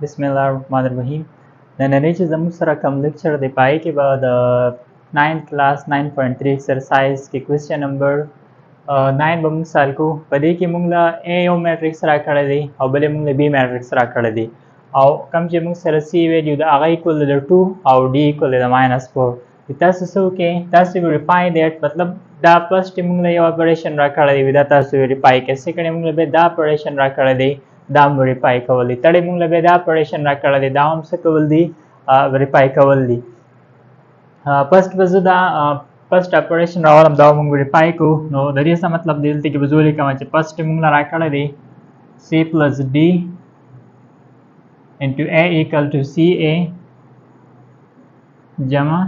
बिस्मिल्लाहिर्रहमानिर्रहीम। नन्हे چې زموږ سره کوم لیکچر دی پای کې به د 9th کلاس 9.3 ایکسرسایز کې کوېسچن نمبر 9 به موږ سال کو. په دې کې موږ له A یو میټرکس راکړی دی او بل موږ له B میټرکس راکړی دی او کوم چې موږ سره C ویلیو د هغه ایکول دی 2 او D ایکول دی -4. تاسو څه وکړئ، تاسو ویریفای دیټ مطلب دا فرست موږ له یو اپریشن راکړی دی دا تاسو ویریفای کړئ. سیکنډ موږ له دا اپریشن راکړی دی دا هم ویریفای کول دي. تړې موږ له بیا دا اپریشن راکړی دی دا هم څه کول دي، ویریفای کول دي. فرست به زه دا فرست اپریشن راولم دا موږ ویریفای کوو. نو د دې څه مطلب دی دلته کې به زه ولیکم چې فرست موږ له راکړی دی C plus D into A equal to CA جمع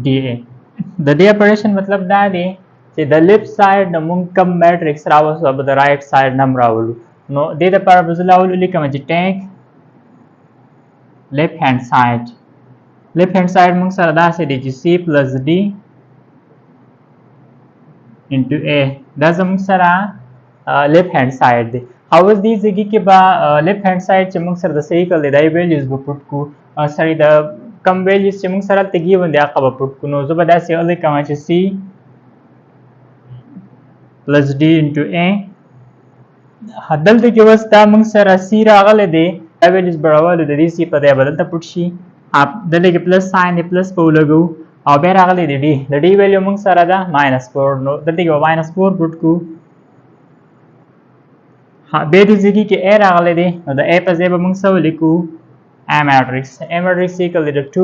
DA. د دې اپریشن مطلب دا دی چې د لیفت ساید نه موږ کم میټرکس راوستو او د رایټ ساید نه هم راولو. نو دې دپاره به زه لاول ولیکم چې ټیک لیفت هینډ ساید. لیفت هینډ ساید موږ سره داسې دی چې C plus D into A دا زموږ سره لیفت هینډ ساید دی. او اوس دې ځای کې به لیفت هینډ ساید چې موږ سره د صحیح کړل دی دا ویلیوز به پټ کړو. سړي د کم ویلیوز چې موږ سره هلته ګیون دی هغه به پټ کړو. نو زه به داسې ولیکم چې C plus D into A. دلته کې اوس دا موږ سره C راغلی دی دا ویلیوز به راولو د دې C په ځای به دلته پټ شي. دلته کې پلس ساین دی پلس به ولګو او بیا راغلی دی D. د D ویلیو موږ سره ده -4. نو دلته کې به -4 پټ کړو. بیا دې ځای کې A راغلی دی نو د A په ځای به موږ څه ولیکو A matrix. A matrix equal to 2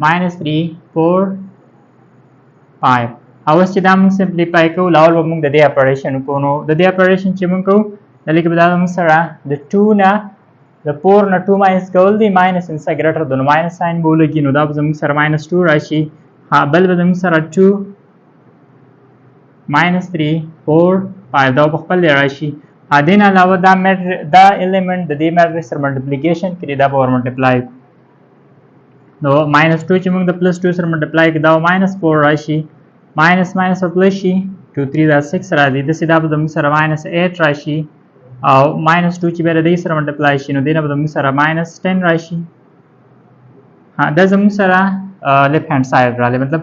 -3 4 5. اوس چې دا موږ سمپلیفای کوو لاول به موږ د دې اپریشن وکړو. نو د دې اپریشن چې موږ کوو دلته کې به دا موږ سره د 2 نه د 4 نه 2 ماینس کول دي ماینس ان څه ګریټر دین ماینس ساین به ولګي. نو دا به زموږ سره -2 راشي. بل به زموږ سره 2 -3 4 5 دا په خپل راشي. دې نه علاوه دا ایلیمنٹ د دې میټرکس سره ملټیپلیکیشن کړي دا به ور ملټیپلای. نو -2 چې موږ د +2 سره ملټیپلای کړي دا -4 راشي. ماینس ماینس او پلس شي 2 3 دا 6 راځي. داسې دا به زموږ سره -8 راشي او -2 چې بیا د دې سره ملټیپلای شي نو دې نه به زموږ سره -10 راشي. دا زموږ سره لیفت هینډ ساید راغلی مطلب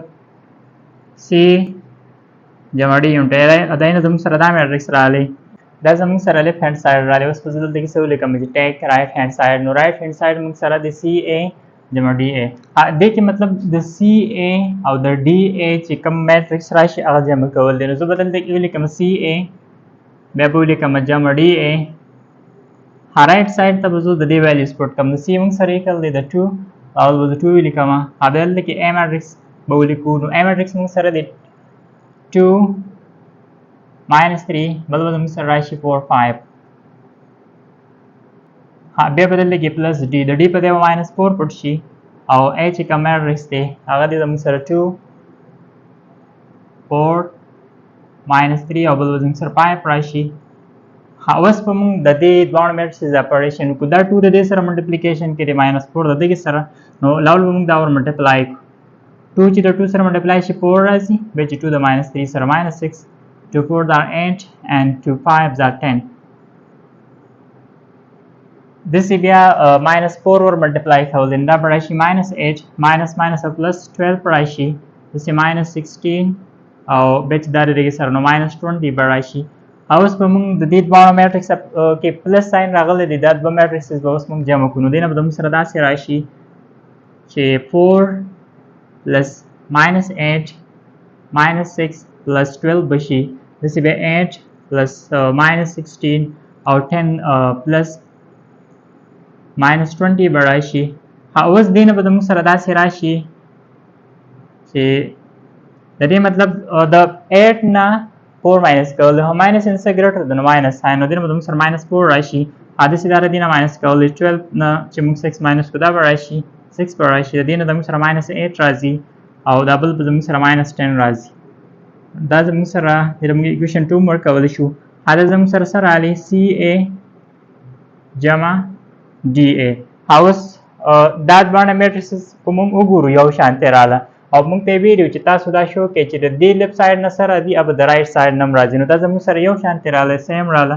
C جمع D یونټ دا نه زموږ سره دا میټرکس راغلی دا زموږ سره لیفت هینډ ساید راغلی. اوس په زه دلته کې څه ولیکم چې ټیک رایټ هینډ ساید. نو رایټ هینډ ساید موږ سره د CA جمع DA. دې کې مطلب د CA او د DA چې کوم میټرکس راشي هغه جمع کول دی. نو زه به دلته کې ولیکم CA بیا به ولیکم جمع DA. رایټ ساید ته به زه د دې ویلیوز پټ کړم. د C موږ سره ایکل دی د 2 او به د 2 ولیکم. بیا دلته کې A میټرکس به ولیکو. نو A میټرکس موږ سره دی 2 -3 بل به موږ سره راشي 4 5. بیا به دلته کې پلس D د D په ځای به -4 پټ شي او A چې کوم میټرکس دی هغه دی زموږ سره 2 4 -3 او بل به زموږ سره 5 راشي. اوس به موږ د دې دواړو میټریسز اپریشن وکړو. دا 2 د دې سره ملټیپلیکیشن کړي -4 د دې سره. نو لاول به موږ دا ور ملټیپلای کړو. 2 چې د 2 سره ملټیپلای شي 4 راځي. بیا چې 2 د -3 سره -6 2 4 are 8 and 2 5 are 10. داسې بیا -4 ور ملټیپلای کول دي دا به راشي -8 minus او پلس 12 راشي. داسې -16 او بیا چې دا د دې سره نو -20 به راشي. اوس به موږ د دې دواړو میټرکس کې پلس ساین راغلی دی دا دوه میټرکسز به اوس موږ جمع کړو. نو دې نه به زموږ سره داسې راشي چې 4 plus -8 -6 plus 12 به شي. داسې بیا 8 plus -16 او 10 plus -20 به راشي. اوس دې نه به زموږ سره داسې راشي چې د دې مطلب د 8 نه 4 ماینس کول دی ماینس ان څه ګریټر دین ماینس ساین نو دې نه به زموږ سره -4 راشي. داسې دا د دې نه ماینس کول دی 12 نه چې موږ 6 ماینس کړو دا به راشي 6 به راشي. د دې نه زموږ سره -8 راځي او دا بل به زموږ سره -10 راځي. دا زموږ سره د موږ ایکویشن 2 ورک کولی شو. دا زموږ سره سره راغلی CA جمع DA. اوس دا دواړه میټریسز په موږ وګورو یو شانتې راغله او موږ ته ویلو چې تاسو دا شو کې چې د دې لیفت ساید نه سره دی اب د رایټ ساید نم راځي. نو دا زموږ سره یو شانتې راغله سیم راغله.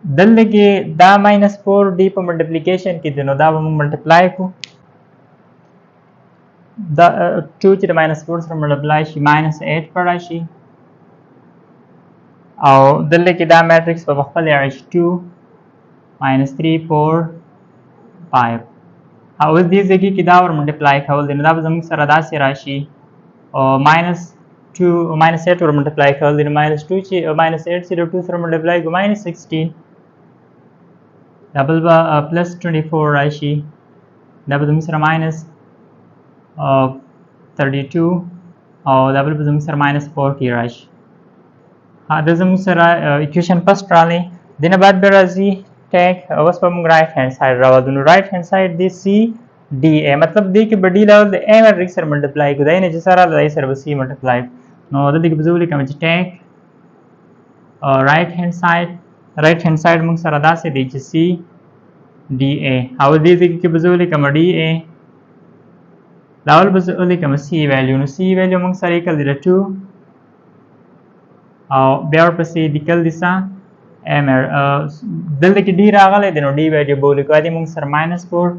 دلته کې دا ماینس 4d په ملټیپلیکیشن کې دی نو دا به موږ ملټیپلای کړو دا 2 چې د ماینس 4 سره ملټیپلای شي ماینس 8 به راشي او دلته کې دا میټرکس په خپل راشي 2 ماینس 3 4 5 او اوس دې ځای کې دا ور ملټیپلای کول دی نو دا به زموږ سره داسې راشي او ماینس 2 ماینس 8 ور ملټیپلای کول دی نو ماینس 2 چې ماینس 8 چې د 2 سره ملټیپلای کو ماینس 16 double plus 24 راشي دا به زموږ سره ماینس 32 او دا به زموږ سره ماینس 40 راشي دا زموږ سره اکویشن فرست راغلی دینه بعد به راځي ټیک اوس په موږ رائټ هاند سایډ راوړو نو رائټ هاند سایډ دی سی D A मतलब दी के बड़ी level द A matrix सर multiply को दाई ने जसरा दाई सर सी मल्टीप्लाई नो द दी के बजूली का मच टेक राइट हैंड साइड मुंग सर अदा से दी C D A how the के बजूली का डी ए लावल बजूली का सी वैल्यू मुंग सर इक्वल दी 2 और बेर पर से निकल दिसा एम दल की डी रागले दिनो डी वैल्यू बोली को आदि मुंग सर -4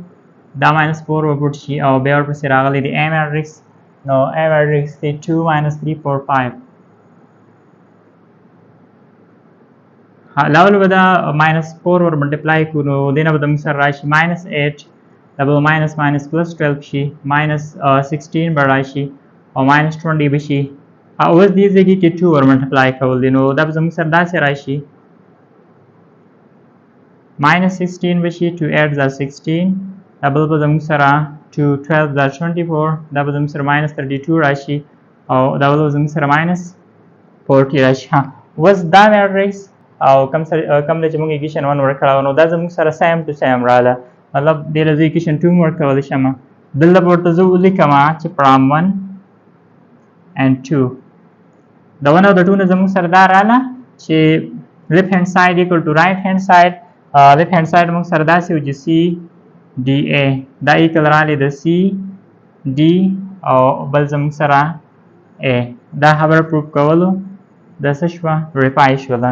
دا minus 4 وګورئ شي او بیا ورپسې راغلی دی A matrix نو A matrix دی 2 minus 3 4 5 لاول به دا minus 4 ور ملټیپلای کړو نو دینه به موږ سره راشي minus 8 دا به minus minus plus 12 شي minus 16 به راشي او minus 20 به شي اوس دې ځای کې 2 ور ملټیپلای کول دي نو دا به موږ سره داسې راشي minus 16 به شي 2 8 16 double by the musara to 12 that's 24 double the musara minus 32 rashi or double the musara minus 40 rashi was that matrix or come the jamung equation 1 work no that's the musara same to same rather matlab there is equation 2 work kawali shama dilla borta zu likama ch pram 1 and 2 the one of the two na jamung sara da rala che left hand side equal to right hand side left hand side mung sara da se uji c DA دا ایکل رالی د C D او بل زموږ سره A دا خبره پروف کولو د څه شوه وریفای شوله